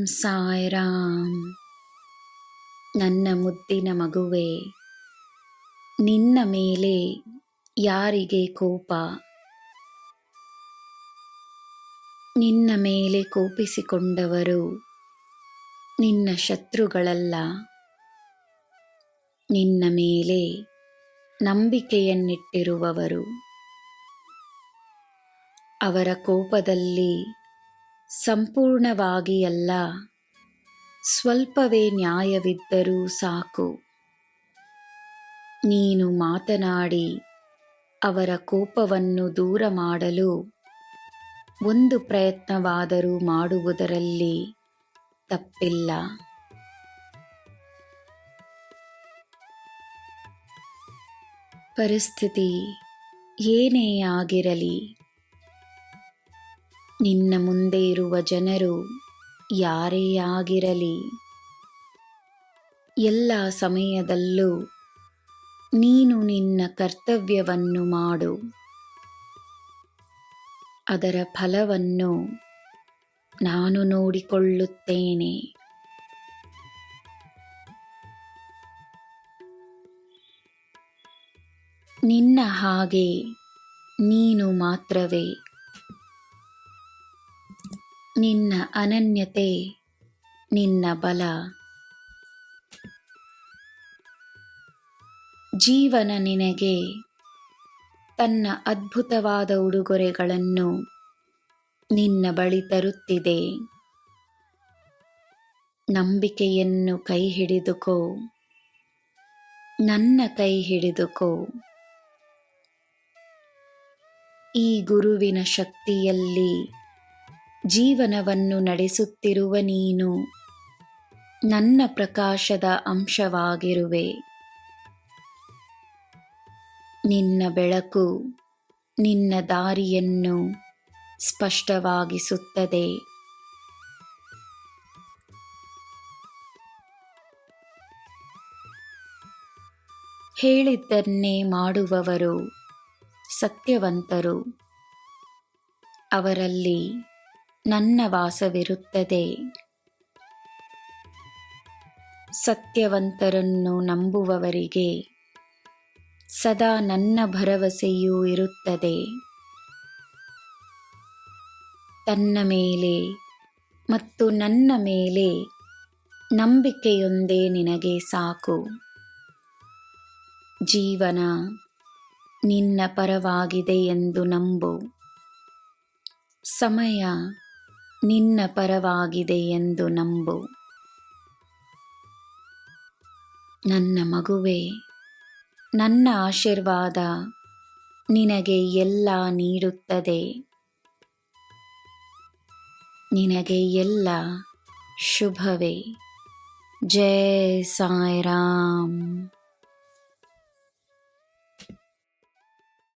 ಸಾಯಿರಾಮ್. ನನ್ನ ಮುದ್ದಿನ ಮಗುವೆ, ನಿನ್ನ ಮೇಲೆ ಯಾರಿಗೆ ಕೋಪ? ನಿನ್ನ ಮೇಲೆ ಕೋಪಿಸಿಕೊಂಡವರು ನಿನ್ನ ಶತ್ರುಗಳಲ್ಲ. ನಿನ್ನ ಮೇಲೆ ನಂಬಿಕೆಯನ್ನಿಟ್ಟಿರುವವರು. ಅವರ ಕೋಪದಲ್ಲಿ ಸಂಪೂರ್ಣವಾಗಿ ಅಲ್ಲ, ಸ್ವಲ್ಪವೇ ನ್ಯಾಯವಿದ್ದರೂ ಸಾಕು. ನೀನು ಮಾತನಾಡಿ ಅವರ ಕೋಪವನ್ನು ದೂರ ಮಾಡಲು ಒಂದು ಪ್ರಯತ್ನವಾದರೂ ಮಾಡುವುದರಲ್ಲಿ ತಪ್ಪಿಲ್ಲ. ಪರಿಸ್ಥಿತಿ ಏನೇ ಆಗಿರಲಿ, ನಿನ್ನ ಮುಂದೆ ಇರುವ ಜನರು ಯಾರೇ ಆಗಿರಲಿ, ಎಲ್ಲ ಸಮಯದಲ್ಲೂ ನೀನು ನಿನ್ನ ಕರ್ತವ್ಯವನ್ನು ಮಾಡು. ಅದರ ಫಲವನ್ನು ನಾನು ನೋಡಿಕೊಳ್ಳುತ್ತೇನೆ. ನಿನ್ನ ಹಾಗೆ ನೀನು ಮಾತ್ರವೇ. ನಿನ್ನ ಅನನ್ಯತೆ ನಿನ್ನ ಬಲ. ಜೀವನ ನಿನಗೆ ತನ್ನ ಅದ್ಭುತವಾದ ಉಡುಗೊರೆಗಳನ್ನು ನಿನ್ನ ಬಳಿ ತರುತ್ತಿದೆ. ನಂಬಿಕೆಯನ್ನು ಕೈ ಹಿಡಿದುಕೋ, ನನ್ನ ಕೈ ಹಿಡಿದುಕೋ. ಈ ಗುರುವಿನ ಶಕ್ತಿಯಲ್ಲಿ ಜೀವನವನ್ನು ನಡೆಸುತ್ತಿರುವ ನೀನು ನನ್ನ ಪ್ರಕಾಶದ ಅಂಶವಾಗಿರುವೆ. ನಿನ್ನ ಬೆಳಕು ನಿನ್ನ ದಾರಿಯನ್ನು ಸ್ಪಷ್ಟವಾಗಿಸುತ್ತದೆ. ಹೇಳಿದ್ದನ್ನೇ ಮಾಡುವವರು ಸತ್ಯವಂತರು. ಅವರಲ್ಲಿ ನನ್ನ ವಾಸವಿರುತ್ತದೆ. ಸತ್ಯವಂತರನ್ನು ನಂಬುವವರಿಗೆ ಸದಾ ನನ್ನ ಭರವಸೆಯೂ ಇರುತ್ತದೆ. ತನ್ನ ಮೇಲೆ ಮತ್ತು ನನ್ನ ಮೇಲೆ ನಂಬಿಕೆಯೊಂದೇ ನಿನಗೆ ಸಾಕು. ಜೀವನ ನಿನ್ನ ಪರವಾಗಿದೆ ಎಂದು ನಂಬು. ಸಮಯ ನಿನ್ನ ಪರವಾಗಿದೆ ಎಂದು ನಂಬು. ನನ್ನ ಮಗುವೆ, ನನ್ನ ಆಶೀರ್ವಾದ ನಿನಗೆ ಎಲ್ಲ ನೀಡುತ್ತದೆ. ನಿನಗೆ ಎಲ್ಲ ಶುಭವೇ. ಜೈ ಸಾಯಿರಾಮ್.